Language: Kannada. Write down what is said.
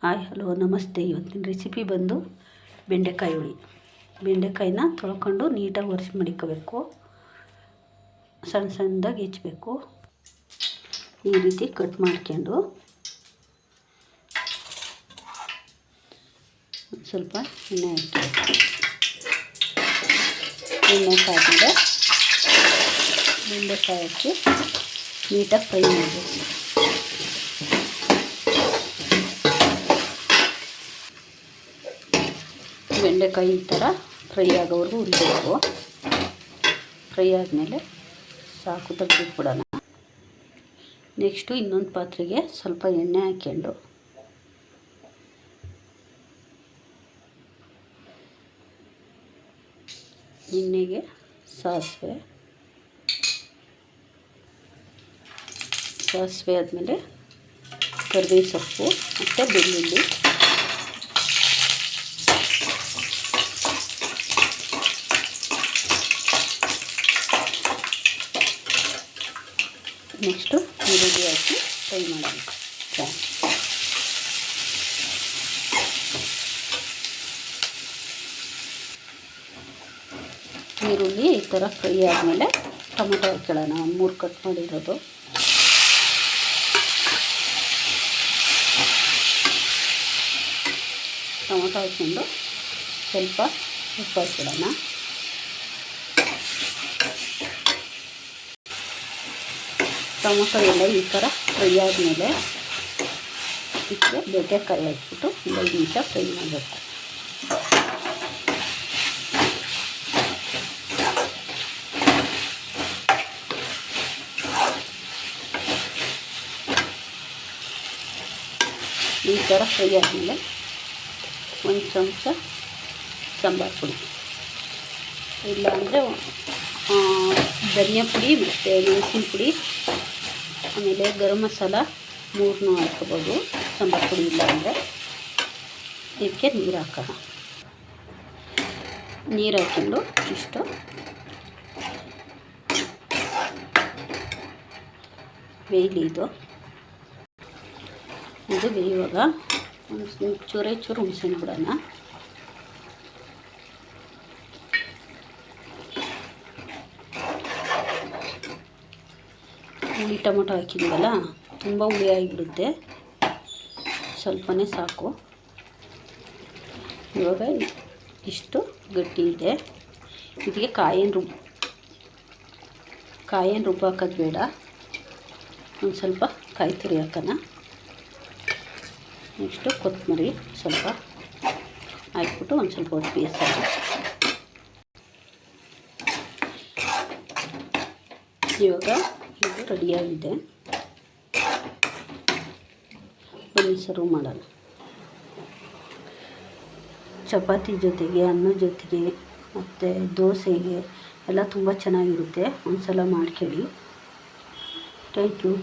ಹಾಯ್ ಹಲೋ ನಮಸ್ತೆ. ಇವತ್ತಿನ ರೆಸಿಪಿ ಬಂದು ಬೆಂಡೆಕಾಯಿ ಹುಳಿ. ಬೆಂಡೆಕಾಯಿನ ತೊಳ್ಕೊಂಡು ನೀಟಾಗಿ ಒರೆಸಿ ಮಡಿಕೋಬೇಕು. ಸಣ್ಣ ಸಣ್ಣದಾಗಿ ಹೆಚ್ಚಬೇಕು. ಈ ರೀತಿ ಕಟ್ ಮಾಡ್ಕೊಂಡು ಸ್ವಲ್ಪ ಎಣ್ಣೆ ಹಾಕಿ ಕಾಯ್ದಿದೆ ಬೆಂಡೆಕಾಯಿ ಹಾಕಿ ನೀಟಾಗಿ ಫ್ರೈ ಮಾಡಬೇಕು. ಬೆಂಡೆಕಾಯಿ ಈ ಥರ ಫ್ರೈ ಆಗೋವರೆಗೂ ಹುರಿಬೇಕು. ಫ್ರೈ ಆದಮೇಲೆ ಸಾಕು, ತೆಗೆದಿಟ್ಬಿಡೋಣ. ನೆಕ್ಸ್ಟು ಇನ್ನೊಂದು ಪಾತ್ರೆಗೆ ಸ್ವಲ್ಪ ಎಣ್ಣೆ ಹಾಕ್ಕೊಂಡು ಎಣ್ಣೆಗೆ ಸಾಸಿವೆ ಆದಮೇಲೆ ಕರಿಬೇವು ಸೊಪ್ಪು ಮತ್ತು ಬೆಳ್ಳುಳ್ಳಿ, ನೆಕ್ಸ್ಟು ಈರುಳ್ಳಿ ಹಾಕಿ ಫ್ರೈ ಮಾಡಬೇಕು. ಈರುಳ್ಳಿ ಈ ಥರ ಫ್ರೈ ಆದಮೇಲೆ ಟೊಮೊಟೊ ಹಾಕ್ಕೊಳ್ಳೋಣ. 3 ಕಟ್ ಮಾಡಿರೋದು. ಟೊಮೊಟೊ ಹಾಕ್ಕೊಂಡು ಸ್ವಲ್ಪ ಉಪ್ಪು ಹಾಕ್ಕೊಳ್ಳೋಣ. ಟೊಮೊಟೊ ಎಲ್ಲ ಈ ಥರ ಫ್ರೈ ಆದಮೇಲೆ ಇದಕ್ಕೆ ಬೆಂಡೆಕಾಯಿ ಹಾಕ್ಬಿಟ್ಟು 5 ನಿಮಿಷ ಫ್ರೈ ಮಾಡಬೇಕು. ಈ ಥರ ಫ್ರೈ ಆದಮೇಲೆ 1 ಚಮಚ ಸಾಂಬಾರು ಪುಡಿ, ಇಲ್ಲಾಂದರೆ ಧನಿಯಾ ಪುಡಿ ಮತ್ತು ಮೆಣಸಿನ ಪುಡಿ, ಆಮೇಲೆ ಗರಂ ಮಸಾಲ 3 ಹಾಕ್ಕೋಬೋದು. ಸಾಂಬಾರು ಪುಡಿ ಇಲ್ಲ ಅಂದರೆ ಇದಕ್ಕೆ ನೀರು ಹಾಕೋಣ. ನೀರು ಹಾಕ್ಕೊಂಡು ಇಷ್ಟು ಬೇಯಲಿ. ಇದು ಬೇಯುವಾಗ ಒಂದು ಚೂರು ಹುಣಸೆಹಣ್ಣು ಬಿಡೋಣ. ಹುಳಿ ಟೊಮೊಟೊ ಹಾಕಿದ್ದೀವಲ್ಲ, ತುಂಬ ಹುಳಿ ಆಗಿಬಿಡುತ್ತೆ. ಸ್ವಲ್ಪನೇ ಸಾಕು. ಇವಾಗ ಇಷ್ಟು ಗಟ್ಟಿ ಇದೆ. ಇದಕ್ಕೆ ಕಾಯೇನು ರುಬ್ಬಾಕೋದು ಬೇಡ. ಒಂದು ಸ್ವಲ್ಪ ಕಾಯಿ ತುರಿ ಹಾಕೋಣ. ನೆಕ್ಸ್ಟು ಕೊತ್ತಂಬರಿ ಸ್ವಲ್ಪ ಹಾಕ್ಬಿಟ್ಟು ಒಂದು ಸ್ವಲ್ಪ ಹೊತ್ತು ಬೇಯಿಸೋಣ. ಇವಾಗ ಇದು ರೆಡಿಯಾಗಿದೆ. ಬನ್ನಿ ಸರ್ವ್ ಮಾಡೋಣ. ಚಪಾತಿ ಜೊತೆಗೆ, ಅನ್ನದ ಜೊತೆಗೆ ಮತ್ತು ದೋಸೆಗೆ ಎಲ್ಲ ತುಂಬ ಚೆನ್ನಾಗಿರುತ್ತೆ. ಒಂದು ಸಲ ಮಾಡ್ಕೊಳ್ಳಿ. Thank you.